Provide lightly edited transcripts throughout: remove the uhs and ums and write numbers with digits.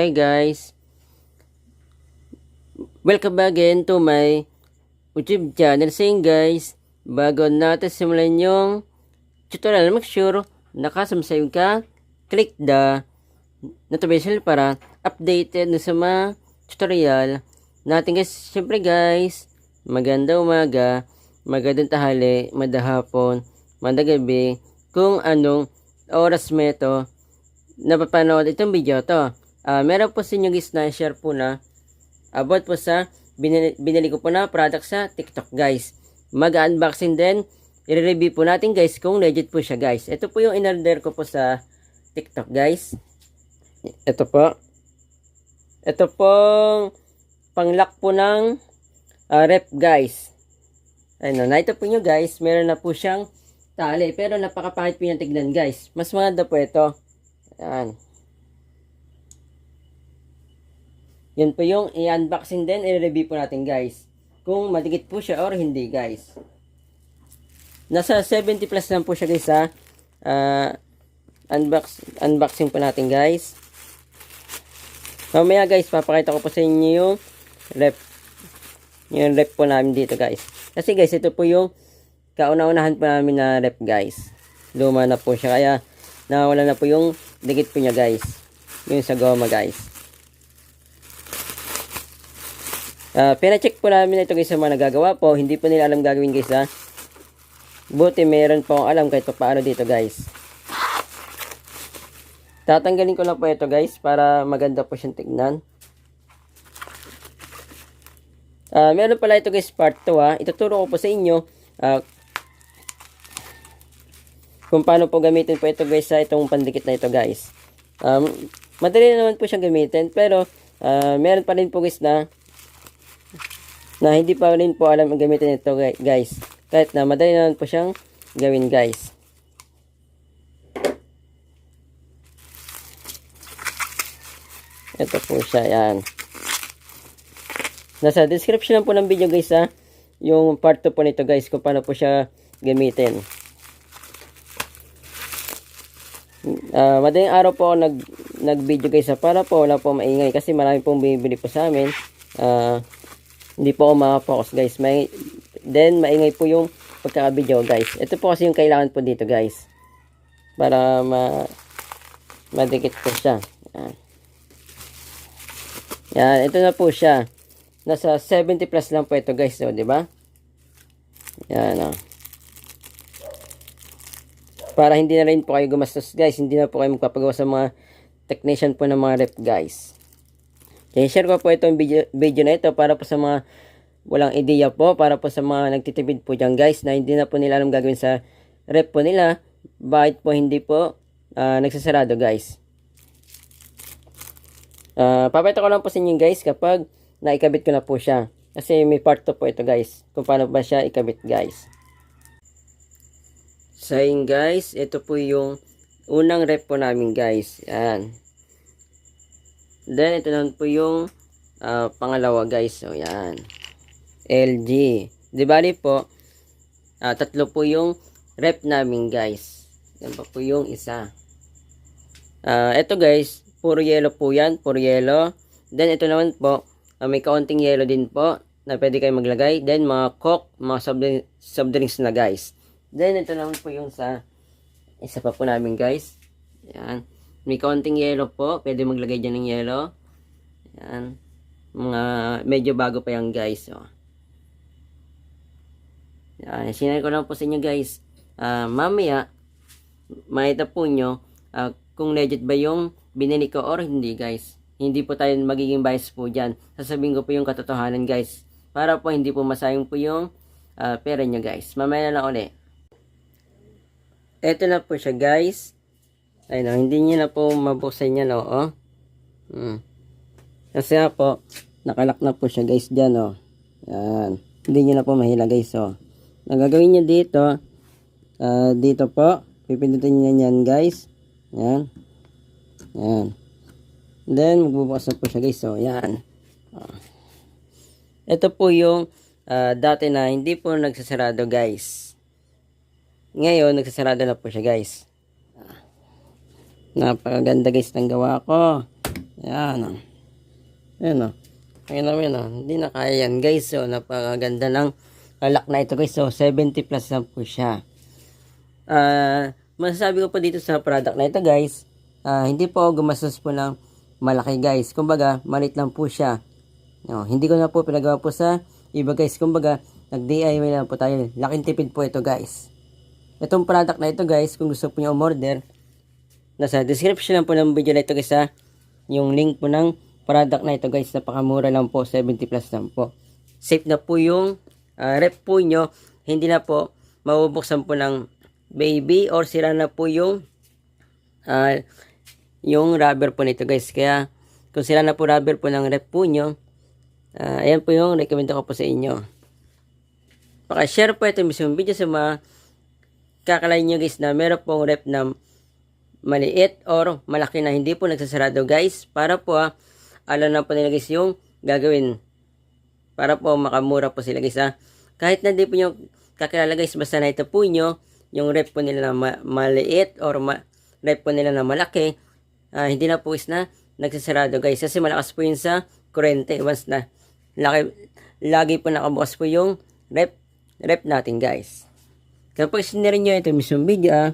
Hi guys, welcome back again to my YouTube channel. Saying guys, bago natin simulan yung tutorial, make sure nakasubscribe ka, click the notification para updated na sa mga tutorial natin guys. Siyempre guys, magandang umaga, magandang tanghali, madahapon, madagabi, kung anong oras mo ito napapanood itong video to. Meron po sa inyo guys na share po na about po sa binili ko po na product sa TikTok guys. Mag-unboxing din, i-review po natin guys kung legit po siya guys. Ito po yung in-order ko po sa TikTok guys. Ito po. Ito pong pang-lock po ng rep guys. Ayun, na ito po nyo guys, meron na po siyang tali pero napakapangit po yung tignan guys. Mas maganda po ito. Yan. Yan po yung i-unboxing din, i-review po natin guys. Kung madikit po siya or hindi guys. Nasa 70 plus lang po siya guys ha. Unboxing po natin guys. Mamaya guys, papakita ko po sa inyo yung rep. Yung rep po namin dito guys. Kasi guys, ito po yung kauna-unahan po namin na rep guys. Luma na po siya, kaya nawala na po yung dikit po niya guys. Yung sa goma guys. Pina-check po namin ito guys sa mga nagagawa po. Hindi po nila alam gagawin guys ha. Buti meron po akong alam kahit paano dito guys. Tatanggalin ko na po ito guys para maganda po siyang tignan. Meron pala ito guys part 2 ha. Ituturo ko po sa inyo kung paano po gamitin po ito guys sa itong pandikit na ito guys. Madali naman po siyang gamitin pero meron pa rin po guys na hindi pa rin po alam ang gamitin ito guys. Kahit na madali naman po siyang gawin guys. Ito po siya, yan. Nasa description lang po ng video guys ha. Yung part 2 po nito guys kung paano po siya gamitin. Madaling araw po ako nag-video guys para po wala po maingay kasi marami pong bibili po sa amin. Hindi po ako maka-focus guys. Then maingay po yung pagkaka-video guys. Ito po kasi yung kailangan po dito guys. Para madikit po siya. Yan, ito na po siya. Nasa 70 plus lang po ito guys, so, 'di ba? Yan para hindi na rin po kayo gumastos guys, hindi na po kayo magpapagawa sa mga technician po ng mga rep guys. Kaya share ko po itong video na ito para po sa mga walang ideya po, para po sa mga nagtitipid po dyan guys, na hindi na po nila alam gagawin sa rep po nila, bakit po hindi po nagsasarado guys. Papakita ko lang po sa inyo guys kapag naikabit ko na po siya. Kasi may part 2 po ito guys, kung paano ba siya ikabit guys. So yun guys, ito po yung unang rep po namin guys. Yan. Then ito naman po yung pangalawa guys. So yan. LG. Di bali po, tatlo po yung rep namin guys. Yan pa po yung isa. Ito guys, puro yellow po yan. Puro yellow. Then ito naman po, may kaunting yellow din po na pwede kayo maglagay. Then mga coke, mga soft drinks na guys. Then, ito naman po yung sa isa pa po namin guys. Yan. May kaunting yellow po. Pwede maglagay dyan ng yellow. Yan. Mga medyo bago pa yan guys. So. Yan. Sinare ko lang po sa inyo guys. Mamaya, makita po nyo kung legit ba yung binili ko or hindi guys. Hindi po tayo magiging bias po dyan. Sasabihin ko po yung katotohanan guys. Para po hindi po masayang po yung pera nyo guys. Mamaya na lang ulit. Ito na po siya guys. Ayun, hindi niya na po mabuksan yan oh. Kasi nga po, nakalak na po siya guys dyan oh. Yan. Hindi niya na po mahila guys oh. Ang gagawin niya dito, dito po, pipindutin niya yan guys. Yan. Yan. Then, magbubukas na po siya guys oh. Yan. Ito po yung dati na hindi po nagsasarado guys. Ngayon, nagsasarado na po siya guys. Napakaganda guys ng gawa ko. Ayan o. Ayan o. Ayun naman o. Hindi na kaya yan guys. So napakaganda ng lock na ito guys. So 70 plus lang po siya. Masasabi ko po dito sa product na ito guys. Hindi po gumastos po ng malaki guys. Kumbaga maliit lang po siya. No, hindi ko na po pinagawa po sa iba guys. Kumbaga nag-DIY lang po tayo. Laking tipid po ito guys. Itong product na ito guys, kung gusto po nyo umorder, nasa description lang po ng video na ito guys ha. Yung link po ng product na ito guys, napakamura lang po, 70 plus lang po. Safe na po yung rep po nyo, hindi na po mabubuksan po ng baby or sira na po yung rubber po nito guys. Kaya kung sira na po rubber po ng rep po nyo, ayan po yung recommend ko po sa inyo. Paka-share po ito mismong video sa mga kakalain nyo guys na meron pong rep na maliit or malaki na hindi po nagsasarado guys. Para po alam na po nila guys yung gagawin. Para po makamura po sila guys ha. Kahit na di po nyo kakilala guys, basta na ito po nyo, yung rep po nila na maliit or rep po nila na malaki, hindi na po guys na nagsasarado guys. Kasi malakas po yun sa kurente. Once na lagi po nakabukas po yung rep natin guys. Kapag sinare nyo ito mismong video,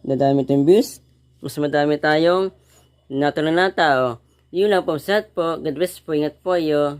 nadami itong views, mas madami tayong natutunan na tao. Yun lang po, sad po. God bless po, ingat po kayo.